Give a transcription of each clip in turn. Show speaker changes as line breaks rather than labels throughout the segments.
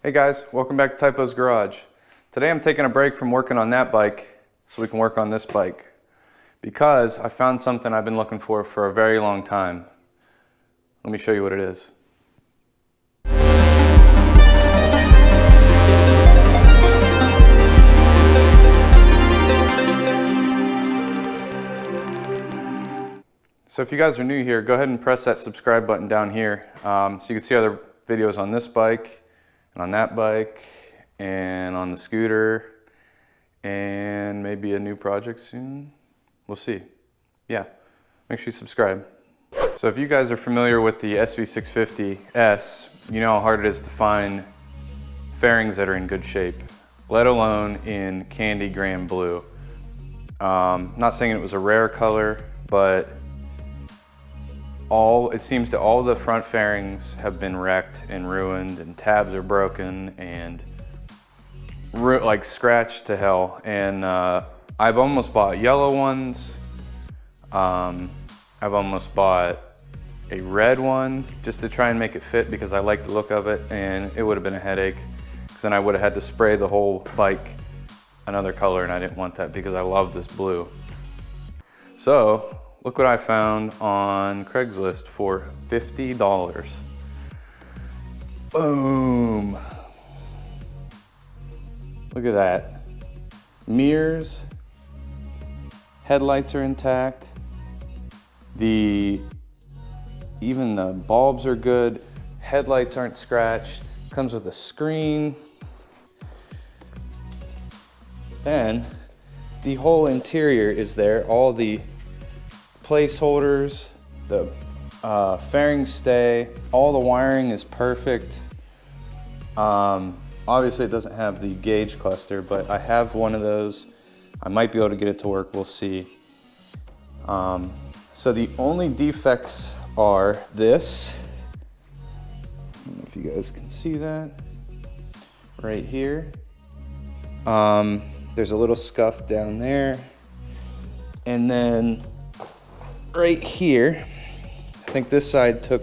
Hey guys, welcome back to Typo's Garage. Today I'm taking a break from working on that bike so we can work on this bike because I found something I've been looking for a very long time. Let me show you what it is. So if you guys are new here, go ahead and press that subscribe button down here so you can see other videos on this bike and on that bike and on the scooter and maybe a new project soon. We'll see. Yeah, make sure you subscribe. So if you guys are familiar with the SV650 you know how hard it is to find fairings that are in good shape, let alone in candy graham blue. Not saying it was a rare color, but it seems that all the front fairings have been wrecked and ruined, and tabs are broken and like scratched to hell. And I've almost bought yellow ones. I've almost bought a red one just to try and make it fit because I like the look of it, and it would have been a headache because then I would have had to spray the whole bike another color, and I didn't want that because I love this blue. So look what I found on Craigslist for $50. Boom. Look at that. Mirrors, headlights are intact. Even the bulbs are good. Headlights aren't scratched. Comes with a screen. And the whole interior is there. All the placeholders, the fairings stay, all the wiring is perfect. Obviously it doesn't have the gauge cluster, but I have one of those. I might be able to get it to work, we'll see. So the only defects are this. I don't know if you guys can see that right here. There's a little scuff down there, and then right here, I think this side took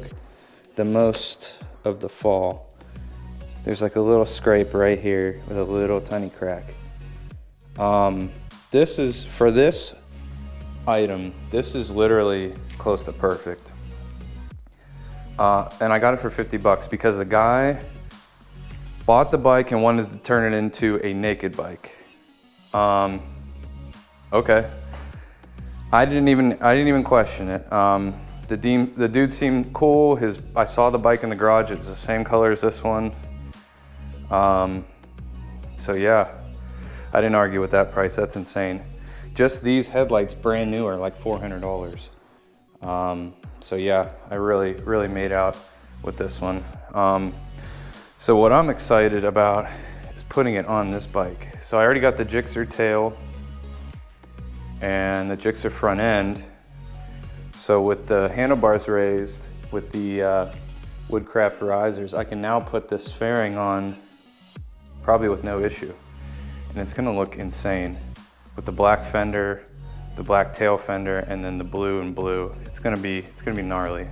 the most of the fall. There's like a little scrape right here with a little tiny crack. This is, for this item, this is literally close to perfect. And I got it for 50 bucks because the guy bought the bike and wanted to turn it into a naked bike. Okay. I didn't even question it. The dude seemed cool. I saw the bike in the garage. It's the same color as this one. So yeah, I didn't argue with that price. That's insane. Just these headlights, brand new, are like $400. So yeah, I really made out with this one. So what I'm excited about is putting it on this bike. So I already got the Gixxer tail and the Gixxer front end. So with the handlebars raised, with the Woodcraft risers, I can now put this fairing on probably with no issue. And it's gonna look insane with the black fender, the black tail fender, and then the blue and blue. It's gonna be gnarly.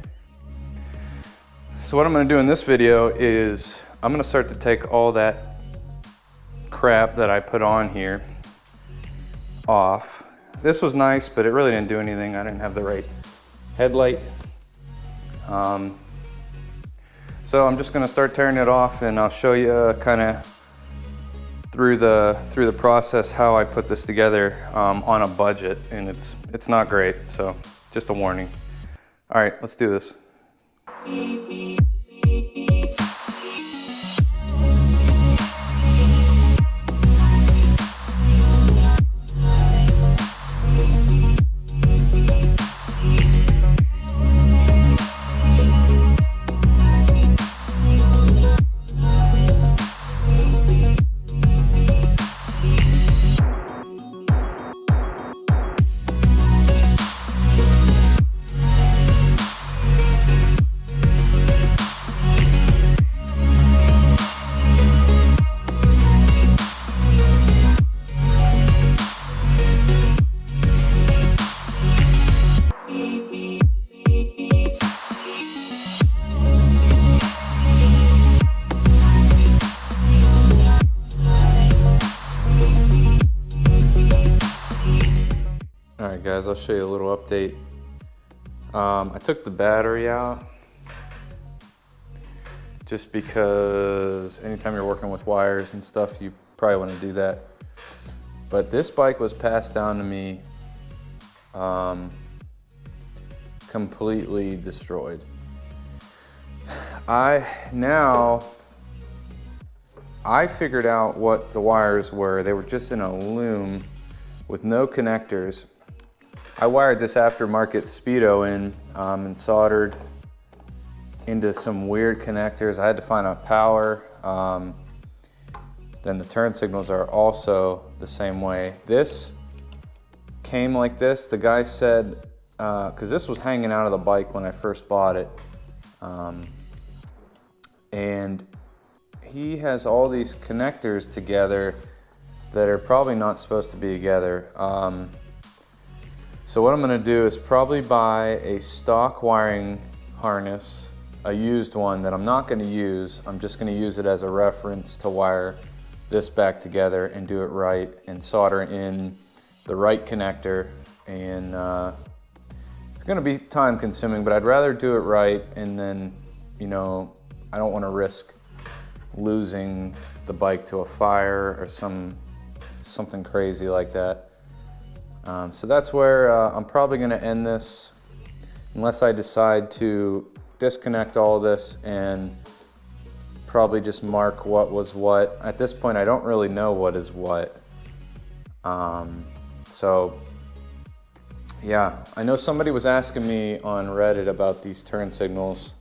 So what I'm gonna do in this video is I'm gonna start to take all that crap that I put on here off. This was nice, but it really didn't do anything. I didn't have the right headlight. So I'm just gonna start tearing it off, and I'll show you kind of through the process how I put this together on a budget, and it's not great, so just a warning. All right, let's do this. guys, I'll show you a little update. I took the battery out just because anytime you're working with wires and stuff, you probably want to do that. But this bike was passed down to me completely destroyed. I figured out what the wires were. They were just in a loom with no connectors. I wired this aftermarket Speedo in and soldered into some weird connectors. I had to find a power. Then the turn signals are also the same way. This came like this. The guy said, because this was hanging out of the bike when I first bought it. And he has all these connectors together that are probably not supposed to be together. So what I'm gonna do is probably buy a stock wiring harness, a used one that I'm not gonna use. I'm just gonna use it as a reference to wire this back together and do it right and solder in the right connector. And it's gonna be time consuming, but I'd rather do it right, and then, you know, I don't wanna risk losing the bike to a fire or something crazy like that. So that's where I'm probably gonna end this, unless I decide to disconnect all this and probably just mark what was what. At this point, I don't really know what is what. So yeah, I know somebody was asking me on Reddit about these turn signals.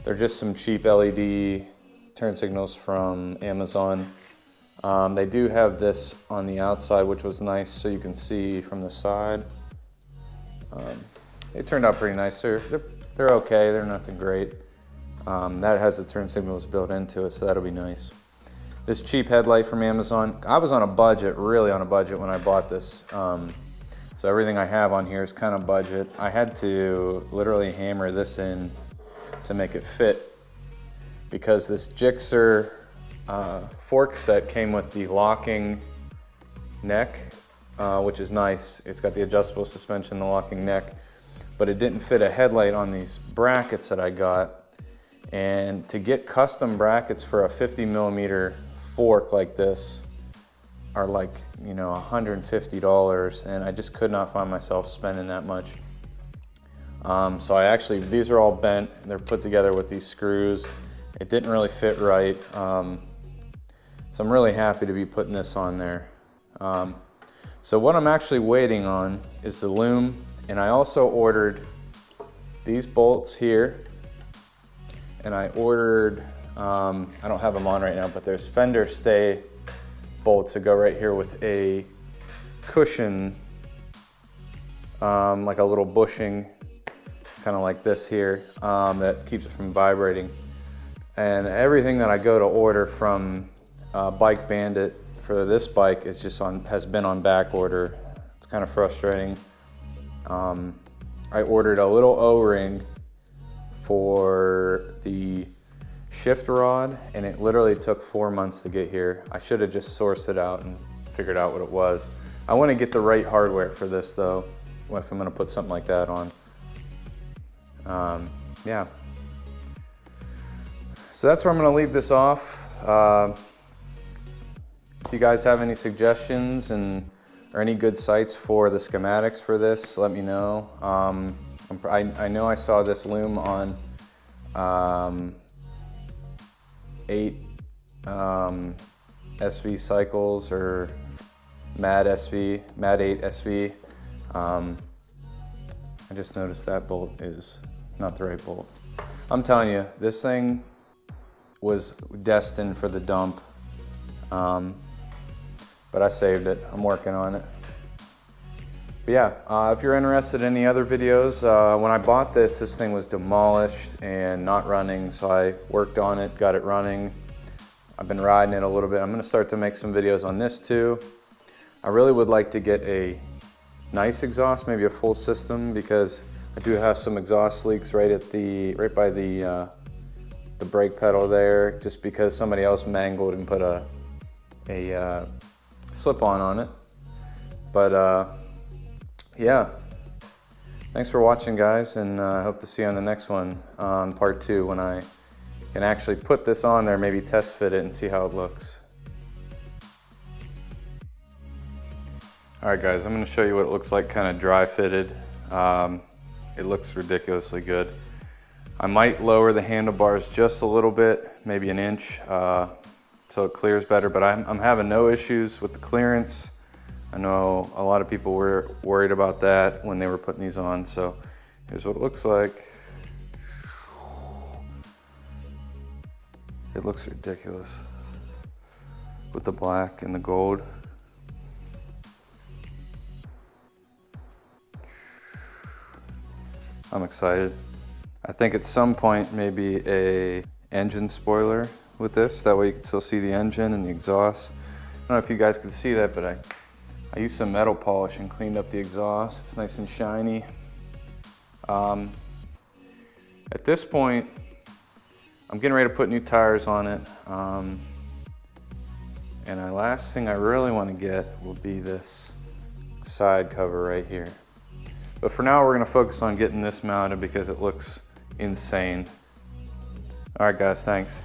They're just some cheap LED turn signals from Amazon. They do have this on the outside, which was nice, so you can see from the side. It turned out pretty nice. They're okay, they're nothing great. That has the turn signals built into it, so that'll be nice. This cheap headlight from Amazon. I was on a budget, really on a budget when I bought this. So everything I have on here is kind of budget. I had to literally hammer this in to make it fit, because this Gixxer fork set came with the locking neck, which is nice. It's got the adjustable suspension, the locking neck, but it didn't fit a headlight on these brackets that I got. And to get custom brackets for a 50mm fork like this are like, you know, $150, and I just could not find myself spending that much. So these are all bent. They're put together with these screws. It didn't really fit right. So I'm really happy to be putting this on there. So what I'm actually waiting on is the loom, and I also ordered these bolts here, and I ordered, I don't have them on right now, but there's fender stay bolts that go right here with a cushion, like a little bushing, kind of like this here, that keeps it from vibrating. And everything that I go to order from Bike Bandit for this bike is just has been on back order. It's kind of frustrating. I ordered a little O-ring for the shift rod, and it literally took 4 months to get here. I should have just sourced it out and figured out what it was. I want to get the right hardware for this though, if I'm going to put something like that on. Yeah. So that's where I'm going to leave this off. If you guys have any suggestions or any good sites for the schematics for this, let me know. I know I saw this loom on 8 SV cycles, or Mad 8 SV. I just noticed that bolt is not the right bolt. I'm telling you, this thing was destined for the dump, but I saved it. I'm working on it. But yeah, if you're interested in any other videos, when I bought this thing was demolished and not running, so I worked on it, got it running. I've been riding it a little bit. I'm gonna start to make some videos on this too. I really would like to get a nice exhaust, maybe a full system, because I do have some exhaust leaks right by the brake pedal there, just because somebody else mangled and put a slip-on on it. But yeah, thanks for watching, guys, and I hope to see you on the next one on part 2 when I can actually put this on there, maybe test fit it and see how it looks. All right, guys, I'm going to show you what it looks like kind of dry fitted. It looks ridiculously good. I might lower the handlebars just a little bit, maybe an inch, so it clears better, but I'm having no issues with the clearance. I know a lot of people were worried about that when they were putting these on, so here's what it looks like. It looks ridiculous with the black and the gold. I'm excited. I think at some point maybe a engine spoiler with this. That way you can still see the engine and the exhaust. I don't know if you guys can see that, but I used some metal polish and cleaned up the exhaust. It's nice and shiny. At this point, I'm getting ready to put new tires on it. And the last thing I really want to get will be this side cover right here. But for now, we're going to focus on getting this mounted because it looks insane. All right, guys, thanks.